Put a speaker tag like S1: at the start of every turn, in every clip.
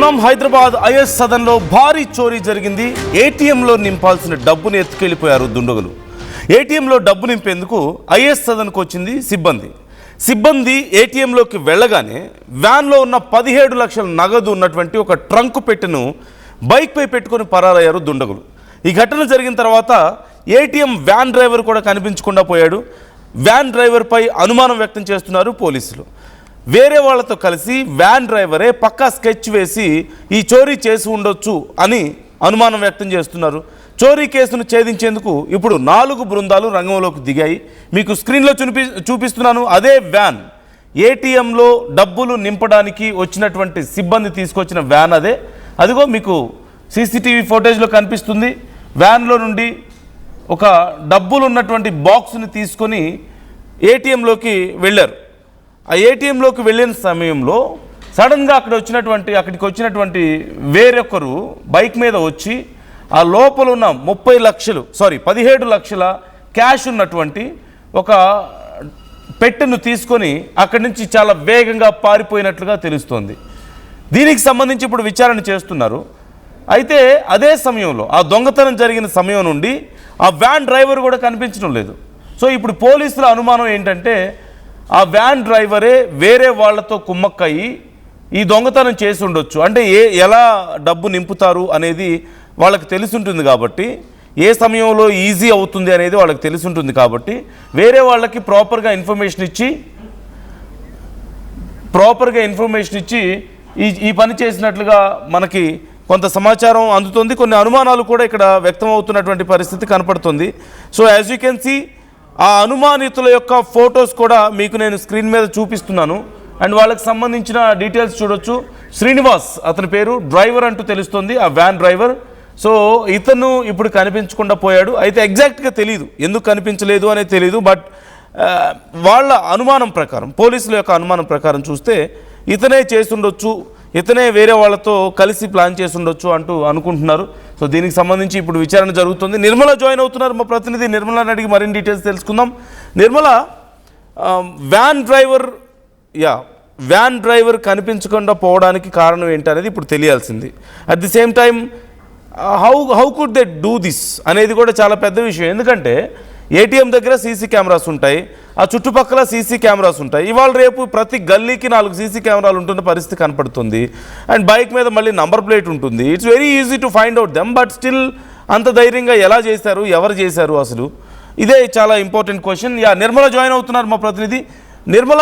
S1: చూస్తున్నాం హైదరాబాద్ ఐఎస్ సదన్లో భారీ చోరీ జరిగింది. ఏటీఎంలో నింపాల్సిన డబ్బుని ఎత్తుకెళ్లిపోయారు దుండగులు. ఏటీఎంలో డబ్బు నింపేందుకు ఐఎస్ సదన్కు వచ్చింది సిబ్బంది ఏటీఎంలోకి వెళ్ళగానే వ్యాన్లో ఉన్న 17 లక్షల నగదు ఉన్నటువంటి ఒక ట్రంక్ పెట్టెను బైక్పై పెట్టుకొని పరారయ్యారు దుండగులు. ఈ ఘటన జరిగిన తర్వాత ఏటీఎం వ్యాన్ డ్రైవర్ కూడా కనిపించకుండా పోయాడు. వ్యాన్ డ్రైవర్పై అనుమానం వ్యక్తం చేస్తున్నారు పోలీసులు. వేరే వాళ్ళతో కలిసి వ్యాన్ డ్రైవరే పక్కా స్కెచ్ వేసి ఈ చోరీ చేసి ఉండొచ్చు అని అనుమానం వ్యక్తం చేస్తున్నారు. చోరీ కేసును ఛేదించేందుకు ఇప్పుడు 4 బృందాలు రంగంలోకి దిగాయి. మీకు స్క్రీన్లో చూపిస్తున్నాను. అదే వ్యాన్, ఏటీఎంలో డబ్బులు నింపడానికి వచ్చినటువంటి సిబ్బంది తీసుకొచ్చిన వ్యాన్ అదిగో మీకు సీసీటీవీ ఫోటేజ్లో కనిపిస్తుంది. వ్యాన్లో నుండి ఒక డబ్బులు ఉన్నటువంటి బాక్స్ని తీసుకొని ఏటీఎంలోకి వెళ్ళారు. ఆ ఏటీఎంలోకి వెళ్ళిన సమయంలో సడన్గా అక్కడికి వచ్చినటువంటి వేరొకరు బైక్ మీద వచ్చి ఆ లోపల ఉన్న 17 లక్షల క్యాష్ ఉన్నటువంటి ఒక పెట్టెను తీసుకొని అక్కడి నుంచి చాలా వేగంగా పారిపోయినట్లుగా తెలుస్తోంది. దీనికి సంబంధించి ఇప్పుడు విచారణ చేస్తున్నారు. అయితే అదే సమయంలో ఆ దొంగతనం జరిగిన సమయం నుండి ఆ వ్యాన్ డ్రైవర్ కూడా కనిపించడం లేదు. సో ఇప్పుడు పోలీసుల అనుమానం ఏంటంటే ఆ వ్యాన్ డ్రైవరే వేరే వాళ్లతో కుమ్మక్కయ్యి ఈ దొంగతనం చేసి ఉండొచ్చు. అంటే ఎలా డబ్బు నింపుతారు అనేది వాళ్ళకి తెలిసి ఉంటుంది కాబట్టి, ఏ సమయంలో ఈజీ అవుతుంది అనేది వాళ్ళకి తెలిసి ఉంటుంది కాబట్టి వేరే వాళ్ళకి ప్రాపర్గా ఇన్ఫర్మేషన్ ఇచ్చి ఈ పని చేసినట్లుగా మనకి కొంత సమాచారం అందుతుంది. కొన్ని అనుమానాలు కూడా ఇక్కడ వ్యక్తం అవుతున్నటువంటి పరిస్థితి కనపడుతుంది. So as you can see, ఆ అనుమానితుల యొక్క ఫొటోస్ కూడా మీకు నేను స్క్రీన్ మీద చూపిస్తున్నాను. అండ్ వాళ్ళకి సంబంధించిన డీటెయిల్స్ చూడొచ్చు. శ్రీనివాస్ అతని పేరు, డ్రైవర్ అంటూ తెలుస్తుంది, ఆ వ్యాన్ డ్రైవర్. సో ఇతను ఇప్పుడు కనిపించకుండా పోయాడు. అయితే ఎగ్జాక్ట్గా తెలియదు, ఎందుకు కనిపించలేదు అనేది తెలియదు. బట్ వాళ్ళ అనుమానం ప్రకారం, పోలీసుల యొక్క అనుమానం ప్రకారం చూస్తే ఇతనే చేసి ఉండొచ్చు, ఇతనే వేరే వాళ్ళతో కలిసి ప్లాన్ చేసి ఉండొచ్చు అంటూ అనుకుంటున్నారు. సో దీనికి సంబంధించి ఇప్పుడు విచారణ జరుగుతుంది. నిర్మల జాయిన్ అవుతున్నారు, మా ప్రతినిధి నిర్మలని అడిగి మరిన్ని డీటెయిల్స్ తెలుసుకుందాం. నిర్మల, వ్యాన్ డ్రైవర్ కనిపించకుండా పోవడానికి కారణం ఏంటనేది ఇప్పుడు తెలియాల్సింది. At the same time how could they do this అనేది కూడా చాలా పెద్ద విషయం. ఎందుకంటే ఏటీఎం దగ్గర సీసీ కెమెరాస్ ఉంటాయి, ఆ చుట్టుపక్కల సీసీ కెమెరాస్ ఉంటాయి. ఇవాళ రేపు ప్రతి గల్లీకి 4 సీసీ కెమెరాలు ఉంటున్న పరిస్థితి కనపడుతుంది. అండ్ బైక్ మీద మళ్ళీ నంబర్ ప్లేట్ ఉంటుంది. It's very easy to find out them. But still అంత ధైర్యంగా ఎలా చేశారు, ఎవరు చేశారు అసలు? ఇదే చాలా ఇంపార్టెంట్ క్వశ్చన్. నిర్మల జాయిన్ అవుతున్నారు మా ప్రతినిధి. నిర్మల,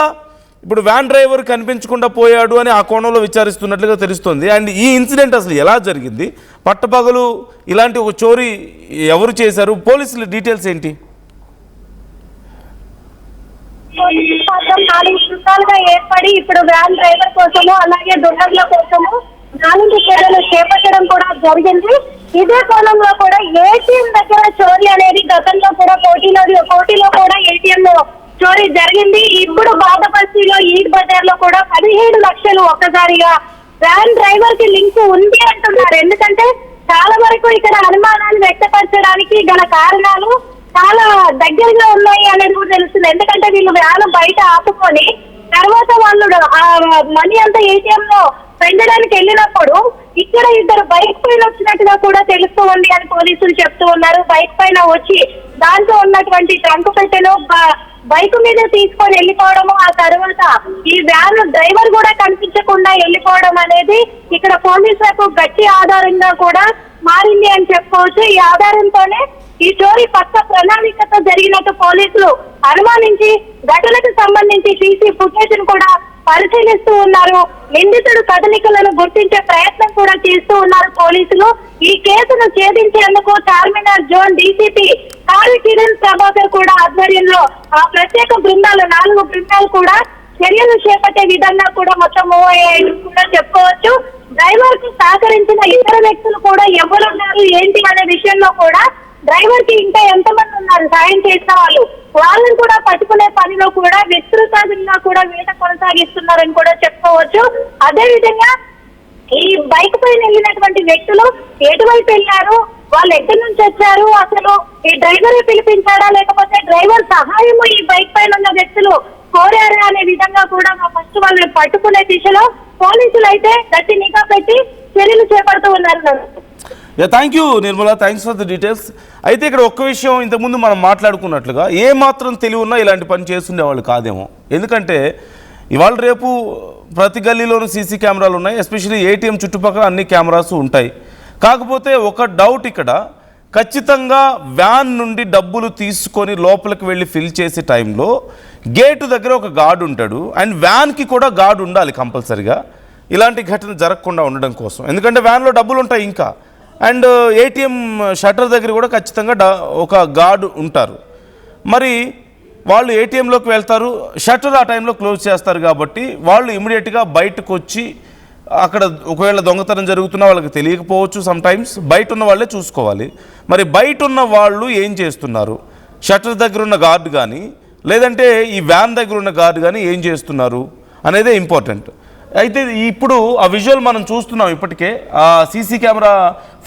S1: ఇప్పుడు వ్యాన్ డ్రైవర్ కనిపించకుండా పోయాడు అని ఆ కోణంలో విచారిస్తున్నట్లుగా తెలుస్తుంది. అండ్ ఈ ఇన్సిడెంట్ అసలు ఎలా జరిగింది? పట్టపగలు ఇలాంటి ఒక చోరీ ఎవరు చేశారు? పోలీసుల డీటెయిల్స్ ఏంటి?
S2: 4 బృందాలుగా ఏర్పడి ఇప్పుడు వ్యాన్ డ్రైవర్ కోసము అలాగే దుండగుల కోసము 4 చర్యలు చేపట్టడం కూడా జరిగింది. ఇదే కోణంలో కూడా ఏటీఎం దగ్గర చోరీ అనేది గతంలో కూడా కోటిలో కూడా ఏటీఎం లో చోరీ జరిగింది. ఇప్పుడు బాదపల్లిలో ఈడ్ బజార్ లో కూడా 17 లక్షలు ఒక్కసారిగా వ్యాన్ డ్రైవర్ కి లింక్ ఉంది అంటున్నారు. ఎందుకంటే చాలా వరకు ఇక్కడ అనుమానాలు వ్యక్తపరచడానికి గల కారణాలు చాలా దగ్గరగా ఉన్నాయి అనేది కూడా తెలుస్తుంది. ఎందుకంటే వీళ్ళు వ్యాన్ బయట ఆపుకొని తర్వాత వాళ్ళు మనీ అంతా ఏటీఎం లో పెంచడానికి వెళ్ళినప్పుడు ఇక్కడ 2 బైక్ పైన వచ్చినట్టుగా కూడా తెలుస్తూ ఉంది అని పోలీసులు చెప్తూ ఉన్నారు. బైక్ పైన వచ్చి దాంట్లో ఉన్నటువంటి ట్రంక్ పెట్టెను బైక్ మీద తీసుకొని వెళ్ళిపోవడము, ఆ తర్వాత ఈ వ్యాన్ డ్రైవర్ కూడా కనిపించకుండా వెళ్ళిపోవడం అనేది ఇక్కడ పోలీసులకు గట్టి ఆధారంగా కూడా మారింది అని చెప్పుకోవచ్చు. ఈ ఆధారంతోనే ఈ చోరీ పక్క ప్రణాళికతో జరిగినట్టు పోలీసులు అనుమానించి ఘటనకు సంబంధించి సీసీ ఫుటేజ్ ను కూడా పరిశీలిస్తూ ఉన్నారు. నిందితుడు కదలికలను గుర్తించే ప్రయత్నం కూడా చేస్తూ ఉన్నారు పోలీసులు. ఈ కేసును ఛేదించేందుకు చార్మినార్ జోన్ డీసీపీ కిరణ్ ప్రభాకర్ కూడా ఆధ్వర్యంలో ఆ ప్రత్యేక బృందాలు 4 బృందాలు కూడా చర్యలు చేపట్టే విధంగా కూడా మొత్తం మూవ్ అయ్యాయి కూడా చెప్పుకోవచ్చు. డ్రైవర్ కు సహకరించిన ఇతర వ్యక్తులు కూడా ఎవరున్నారు ఏంటి అనే విషయంలో కూడా డ్రైవర్ కి ఇంకా ఎంతమంది ఉన్నారు సాయం చేసిన వాళ్ళని కూడా పట్టుకునే పనిలో కూడా విస్తృతంగా కూడా వేట కొనసాగిస్తున్నారని కూడా చెప్పుకోవచ్చు. అదే విధంగా ఈ బైక్ పైన వెళ్ళినటువంటి వ్యక్తులు ఎటువైపు వెళ్ళారు, వాళ్ళు ఎక్కడి నుంచి వచ్చారు, అసలు ఈ డ్రైవరే పిలిపించాడా లేకపోతే డ్రైవర్ సహాయము ఈ బైక్ పైన ఉన్న వ్యక్తులు కోరారా అనే విధంగా కూడా ఫస్ట్ వాళ్ళని పట్టుకునే దిశలో పోలీసులు అయితే గట్టి నిఘా పెట్టి చర్యలు చేపడుతూ ఉన్నారు.
S1: Thank you Nirmala, thanks for the details. అయితే ఇక్కడ ఒక్క విషయం, ఇంతకుముందు మనం మాట్లాడుకున్నట్లుగా ఏ మాత్రం తెలివి ఉన్నా ఇలాంటి పని చేస్తుండేవాళ్ళు కాదేమో. ఎందుకంటే ఇవాళ రేపు ప్రతి గల్లీలోనూ సీసీ కెమెరాలు ఉన్నాయి, ఎస్పెషల్లీ ఏటీఎం చుట్టుపక్కల అన్ని కెమెరాస్ ఉంటాయి. కాకపోతే ఒక డౌట్ ఇక్కడ, ఖచ్చితంగా వ్యాన్ నుండి డబ్బులు తీసుకొని లోపలికి వెళ్ళి ఫిల్ చేసే టైంలో గేటు దగ్గర ఒక గార్డు ఉంటాడు, అండ్ వ్యాన్కి కూడా గార్డు ఉండాలి కంపల్సరిగా, ఇలాంటి ఘటన జరగకుండా ఉండడం కోసం. ఎందుకంటే వ్యాన్లో డబ్బులు ఉంటాయి ఇంకా, అండ్ ఏటీఎం షట్టర్ దగ్గర కూడా ఖచ్చితంగా ఒక గార్డు ఉంటారు. మరి వాళ్ళు ఏటీఎంలోకి వెళ్తారు, షట్టర్ ఆ టైంలో క్లోజ్ చేస్తారు కాబట్టి వాళ్ళు ఇమీడియట్గా బయటకు వచ్చి, అక్కడ ఒకవేళ దొంగతనం జరుగుతున్నా వాళ్ళకి తెలియకపోవచ్చు, సమ్టైమ్స్ బయట ఉన్న వాళ్ళే చూసుకోవాలి. మరి బయట ఉన్న వాళ్ళు ఏం చేస్తున్నారు, షట్టర్ దగ్గర ఉన్న గార్డు కానీ లేదంటే ఈ వ్యాన్ దగ్గర ఉన్న గార్డు కానీ ఏం చేస్తున్నారు అనేదే ఇంపార్టెంట్. అయితే ఇప్పుడు ఆ విజువల్ మనం చూస్తున్నాం, ఇప్పటికే ఆ సీసీ కెమెరా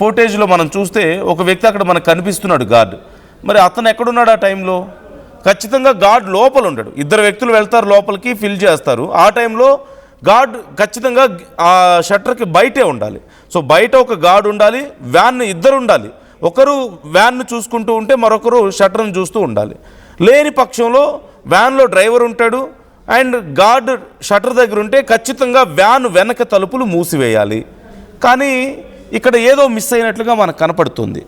S1: ఫోటేజ్లో మనం చూస్తే ఒక వ్యక్తి అక్కడ మనకు కనిపిస్తున్నాడు గార్డు. మరి అతను ఎక్కడున్నాడు ఆ టైంలో? ఖచ్చితంగా గార్డ్ లోపల ఉంటాడు. ఇద్దరు వ్యక్తులు వెళ్తారు లోపలికి, ఫిల్ చేస్తారు. ఆ టైంలో గార్డ్ ఖచ్చితంగా ఆ షట్టర్కి బయటే ఉండాలి. సో బయట ఒక గార్డ్ ఉండాలి, వ్యాన్ ఇద్దరు ఉండాలి. ఒకరు వ్యాన్ను చూసుకుంటూ ఉంటే మరొకరు షట్టర్ను చూస్తూ ఉండాలి. లేని పక్షంలో వ్యాన్లో డ్రైవర్ ఉంటాడు అండ్ గార్డ్ షట్టర్ దగ్గర ఉంటే ఖచ్చితంగా వ్యాన్ వెనక తలుపులు మూసివేయాలి. కానీ ఇక్కడ ఏదో మిస్ అయినట్లుగా మనకు కనపడుతుంది.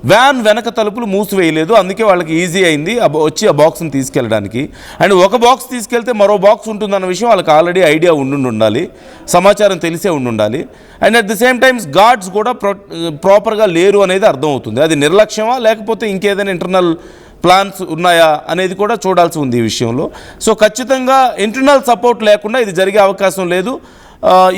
S1: వ్యాన్ వెనక తలుపులు మూసివేయలేదు, అందుకే వాళ్ళకి ఈజీ అయింది వచ్చి ఆ బాక్స్ని తీసుకెళ్ళడానికి. అండ్ ఒక బాక్స్ తీసుకెళ్తే మరో బాక్స్ ఉంటుందన్న విషయం వాళ్ళకి ఆల్రెడీ ఐడియా ఉండాలి, సమాచారం తెలిసే ఉండాలి. And at the same times guards కూడా ప్రాపర్గా లేరు అనేది అర్థమవుతుంది. అది నిర్లక్ష్యమా లేకపోతే ఇంకేదైనా ఇంటర్నల్ ప్లాన్స్ ఉన్నాయా అనేది కూడా చూడాల్సి ఉంది ఈ విషయంలో. సో ఖచ్చితంగా ఇంటర్నల్ సపోర్ట్ లేకుండా ఇది జరిగే అవకాశం లేదు.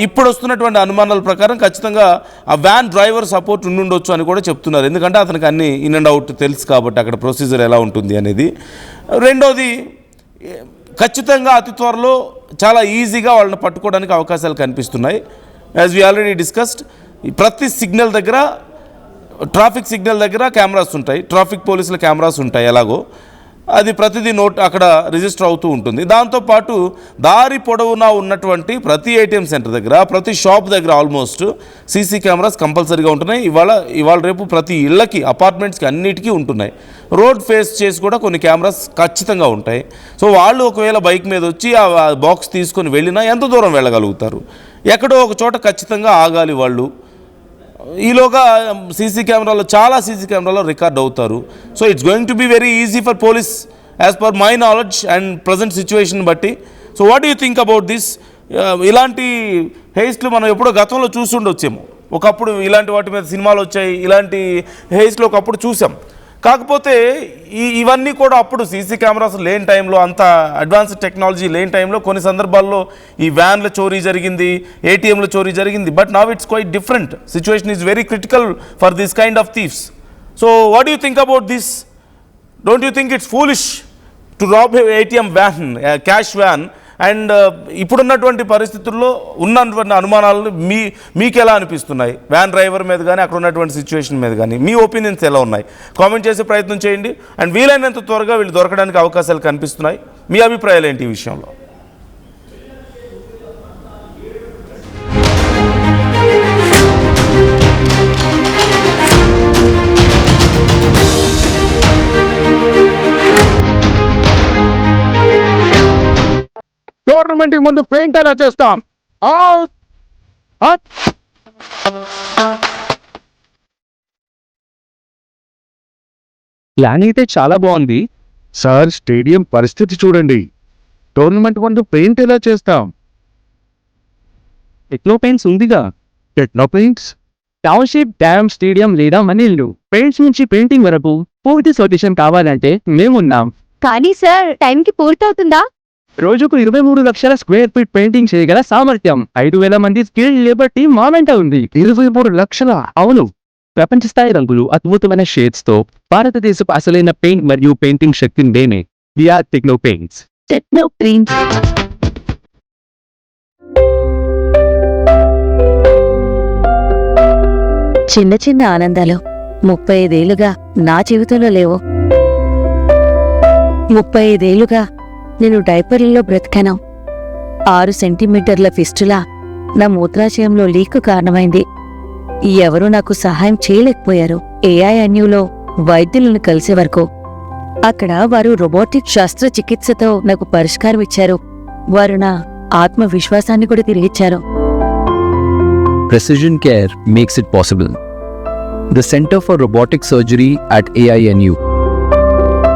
S1: ఇప్పుడు వస్తున్నటువంటి అనుమానాల ప్రకారం ఖచ్చితంగా ఆ వ్యాన్ డ్రైవర్ సపోర్ట్ ఉండుండొచ్చు అని కూడా చెప్తున్నారు. ఎందుకంటే అతనికి అన్ని ఇన్ అండ్ అవుట్ తెలుసు కాబట్టి అక్కడ ప్రొసీజర్ ఎలా ఉంటుంది అనేది. రెండోది, ఖచ్చితంగా అతి త్వరలో చాలా ఈజీగా వాళ్ళని పట్టుకోవడానికి అవకాశాలు కనిపిస్తున్నాయి. యాజ్ వి ఆల్రెడీ డిస్కస్డ్, ప్రతి సిగ్నల్ దగ్గర, ట్రాఫిక్ సిగ్నల్ దగ్గర కెమెరాస్ ఉంటాయి, ట్రాఫిక్ పోలీసుల కెమెరాస్ ఉంటాయి. ఎలాగో అది ప్రతిదీ అక్కడ రిజిస్టర్ అవుతూ ఉంటుంది. దాంతోపాటు దారి పొడవునా ఉన్నటువంటి ప్రతి ఏటీఎం సెంటర్ దగ్గర, ప్రతి షాప్ దగ్గర ఆల్మోస్ట్ సీసీ కెమెరాస్ కంపల్సరీగా ఉంటున్నాయి. ఇవాళ రేపు ప్రతి ఇళ్ళకి, అపార్ట్మెంట్స్కి అన్నిటికీ ఉంటున్నాయి. రోడ్ ఫేస్ చేసి కూడా కొన్ని కెమెరాస్ ఖచ్చితంగా ఉంటాయి. సో వాళ్ళు ఒకవేళ బైక్ మీద వచ్చి ఆ బాక్స్ తీసుకొని వెళ్ళినా ఎంత దూరం వెళ్ళగలుగుతారు? ఎక్కడో ఒక చోట ఖచ్చితంగా ఆగాలి వాళ్ళు. ఈలోగా చాలా సీసీ కెమెరాలో రికార్డ్ అవుతారు. So it's going to be very easy for police as per my knowledge and present situation బట్టి. So what you think about this? ఇలాంటి హెయిస్ట్లు మనం ఎప్పుడో గతంలో చూసుండొచ్చేమో. ఒకప్పుడు ఇలాంటి వాటి మీద సినిమాలు వచ్చాయి, ఇలాంటి హెయిస్ట్లు ఒకప్పుడు చూసాం. కాకపోతే ఇవన్నీ కూడా అప్పుడు సీసీ కెమెరాస్ లేని టైంలో, అంత అడ్వాన్స్డ్ టెక్నాలజీ లేని టైంలో కొన్ని సందర్భాల్లో ఈ వ్యాన్ల చోరీ జరిగింది, ఏటీఎంల చోరీ జరిగింది. But now it's quite different. Situation is very critical for this kind of thieves. So what you think about this? Don't you think it's foolish to rob ATM van, cash van? And ఇప్పుడున్నటువంటి పరిస్థితుల్లో ఉన్నటువంటి అనుమానాలు మీకు ఎలా అనిపిస్తున్నాయి? Van driver మీద కానీ అక్కడ ఉన్నటువంటి సిచ్యువేషన్ మీద కానీ మీ ఒపీనియన్స్ ఎలా ఉన్నాయి? కామెంట్ చేసే ప్రయత్నం చేయండి. అండ్ వీలైనంత త్వరగా వీళ్ళు దొరకడానికి అవకాశాలు కనిపిస్తున్నాయి. మీ అభిప్రాయాలు ఏంటి ఈ విషయంలో?
S3: గవర్నమెంట్ ముందు పెయింట్ ఎలా చేస్తాం?
S4: ప్లాన్ అయితే చాలా బాగుంది
S3: సార్, స్టేడియం పరిస్థితి చూడండి. టోర్నమెంట్ ముందు పెయింట్ ఎలా చేస్తాం?
S4: టెక్నో పెయింట్స్ ఉందిగా.
S3: Techno paints,
S4: township, dam, stadium లేదా మనీళ్ళు, పెయింట్స్ నుంచి పెయింటింగ్ వరకు పూర్తి సొల్యూషన్ కావాలంటే మేమున్నాం.
S5: కానీ సార్, టైంకి పూర్తవుతుందా?
S4: రోజుకు 23 లక్షల స్క్వేర్ ఫీట్ పెయింటింగ్ చేయగల సామర్థ్యం, 5,000 మంది స్కిల్డ్ లేబర్ టీమ్ మా వెంట ఉంది.
S3: 23 లక్షల?
S4: అవును. ప్రపంచ స్థాయి రంగులు, అద్భుతమైన షేడ్స్ తో భారతదేశపు అసలైన పెయింట్ మరియు పెయింటింగ్ శక్తిని నేనే. We are Techno Paints.
S5: Techno Paints. చిన్న చిన్న ఆనందాలు 35 ఏళ్లుగా నా జీవితంలో లేవు. 35 ఏళ్లుగా నేను డైపర్లలో బ్రతికాను. 6 సెంటీమీటర్ల ఫిస్టులా నా మూత్రాశయంలో లీక్ కారణమైంది. ఎవరూ నాకు సహాయం చేయలేకపోయారు. ఏఐఎన్యూలో వైద్యులను కలిసే వరకు అక్కడ వారు రోబోటిక్ శస్త్రచికిత్సతో నాకు పరిష్కారం ఇచ్చారు. వారు నా ఆత్మవిశ్వాసాన్ని కూడా తిరిగిచ్చారు.
S4: Precision care makes it possible. The Center for Robotic Surgery at AINU